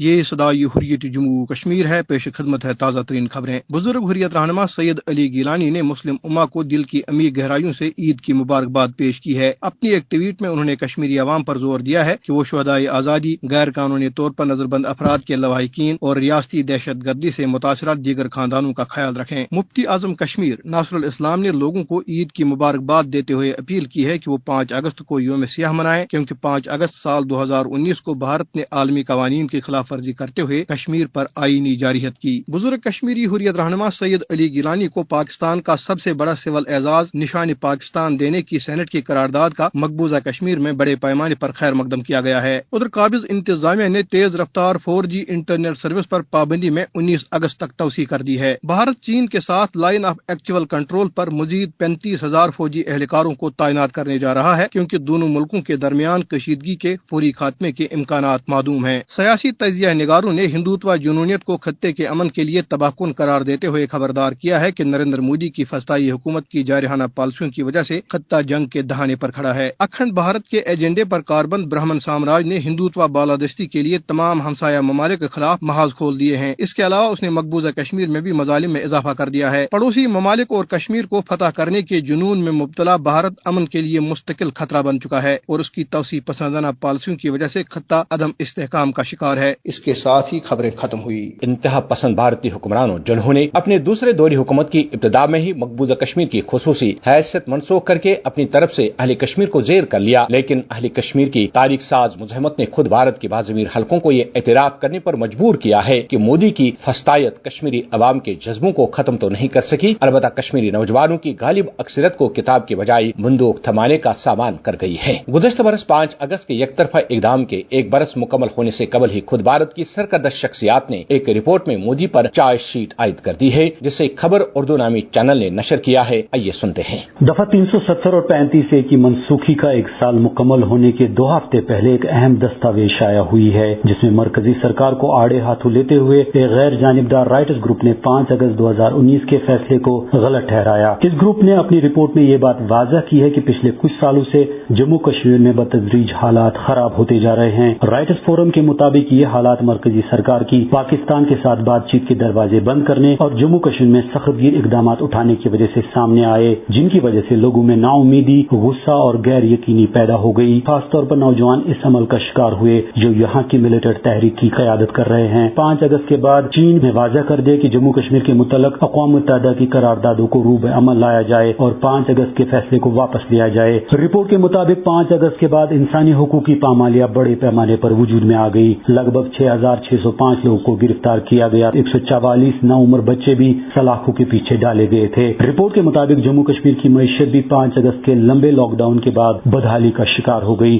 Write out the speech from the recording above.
یہ صدائے حریت جموں کشمیر ہے، پیش خدمت ہے تازہ ترین خبریں۔ بزرگ حریت رہنما سید علی گیلانی نے مسلم امہ کو دل کی عمیق گہرائیوں سے عید کی مبارکباد پیش کی ہے۔ اپنی ایک ٹویٹ میں انہوں نے کشمیری عوام پر زور دیا ہے کہ وہ شہدائے آزادی، غیر قانونی طور پر نظر بند افراد کے لواحقین اور ریاستی دہشت گردی سے متاثرہ دیگر خاندانوں کا خیال رکھیں۔ مفتی اعظم کشمیر ناصر الاسلام نے لوگوں کو عید کی مبارکباد دیتے ہوئے اپیل کی ہے کہ وہ 5 اگست کو یوم سیاہ منائیں، کیونکہ 5 اگست سال 2019 کو بھارت نے عالمی قوانین کی خلاف ورزی کرتے ہوئے کشمیر پر آئینی جارحیت کی۔ بزرگ کشمیری حریت رہنما سید علی گیلانی کو پاکستان کا سب سے بڑا سول اعزاز نشان پاکستان دینے کی سینٹ کی قرارداد کا مقبوضہ کشمیر میں بڑے پیمانے پر خیر مقدم کیا گیا ہے۔ ادھر قابض انتظامیہ نے تیز رفتار 4G انٹرنیٹ سروس پر پابندی میں 19 اگست تک توسیع کر دی ہے۔ بھارت چین کے ساتھ لائن آف ایکچوئل کنٹرول پر مزید 35,000 فوجی اہلکاروں کو تعینات کرنے جا رہا ہے، کیونکہ دونوں ملکوں کے درمیان کشیدگی کے فوری خاتمے کے امکانات معدوم ہیں۔ سیاسی تجزیہ نگاروں نے ہندوتوا جنونیت کو خطے کے امن کے لیے تباہ کن قرار دیتے ہوئے خبردار کیا ہے کہ نریندر مودی کی فسطائی حکومت کی جارحانہ پالیسیوں کی وجہ سے خطہ جنگ کے دہانے پر کھڑا ہے۔ اکھنڈ بھارت کے ایجنڈے پر کاربند برہمن سامراج نے ہندوتوا بالادستی کے لیے تمام ہمسایہ ممالک کے خلاف محاذ کھول دیے ہیں۔ اس کے علاوہ اس نے مقبوضہ کشمیر میں بھی مظالم میں اضافہ کر دیا ہے۔ پڑوسی ممالک اور کشمیر کو فتح کرنے کے جنون میں مبتلا بھارت امن کے لیے مستقل خطرہ بن چکا ہے اور اس کی توسیع پسندانہ پالیسیوں کی وجہ سے خطہ عدم استحکام کا شکار ہے۔ اس کے ساتھ ہی خبریں ختم ہوئی۔ انتہا پسند بھارتی حکمرانوں جنہوں نے اپنے دوسرے دور حکومت کی ابتدا میں ہی مقبوضہ کشمیر کی خصوصی حیثیت منسوخ کر کے اپنی طرف سے اہل کشمیر کو زیر کر لیا، لیکن اہل کشمیر کی تاریخ ساز مزاحمت نے خود بھارت کے بعضمیر حلقوں کو یہ اعتراف کرنے پر مجبور کیا ہے کہ مودی کی فسطائیت کشمیری عوام کے جذبوں کو ختم تو نہیں کر سکی، البتہ کشمیری نوجوانوں کی غالب اکثریت کو کتاب کے بجائے بندوق تھمانے کا سامان کر گئی ہے۔ گزشتہ برس 5 اگست کے یک طرفہ اقدام کے ایک برس مکمل ہونے سے قبل ہی خود بھارت کی سرکردہ شخصیات نے ایک رپورٹ میں مودی پر چارج شیٹ عائد کر دی ہے، جسے خبر اردو نامی چینل نے نشر کیا ہے۔ آئیے سنتے ہیں۔ دفعہ 370 اور 35A کی منسوخی کا 1 سال مکمل ہونے کے 2 ہفتے پہلے ایک اہم دستاویز شائع ہوئی ہے، جس میں مرکزی سرکار کو آڑے ہاتھوں لیتے ہوئے ایک غیر جانبدار رائٹرز گروپ نے 5 اگست 2019 کے فیصلے کو غلط ٹھہرایا۔ اس گروپ نے اپنی رپورٹ میں یہ بات واضح کی ہے کہ پچھلے کچھ سالوں سے جموں کشمیر میں بتدریج حالات خراب ہوتے جا رہے ہیں۔ رائٹرز فورم کے مطابق یہ حالات مرکزی سرکار کی پاکستان کے ساتھ بات چیت کے دروازے بند کرنے اور جموں کشمیر میں سخت گیر اقدامات اٹھانے کی وجہ سے سامنے آئے، جن کی وجہ سے لوگوں میں نا امیدی، غصہ اور غیر یقینی پیدا ہو گئی۔ خاص طور پر نوجوان اس عمل کا شکار ہوئے جو یہاں کی ملیٹنٹ تحریک کی قیادت کر رہے ہیں۔ 5 اگست کے بعد چین نے واضح کر دیا کہ جموں کشمیر کے متعلق اقوام متحدہ کی قراردادوں کو روب عمل لایا جائے اور 5 اگست کے فیصلے کو واپس لیا جائے۔ رپورٹ کے مطابق 5 اگست کے بعد انسانی حقوق کی پامالیاں بڑے پیمانے پر وجود میں آ گئی۔ لگ بھگ 6,605 لوگوں کو گرفتار کیا گیا، 144 نوعمر بچے بھی سلاخوں کے پیچھے ڈالے گئے تھے۔ رپورٹ کے مطابق جموں کشمیر کی معیشت بھی 5 اگست کے لمبے لاک ڈاؤن کے بعد بدحالی کا شکار ہو گئی۔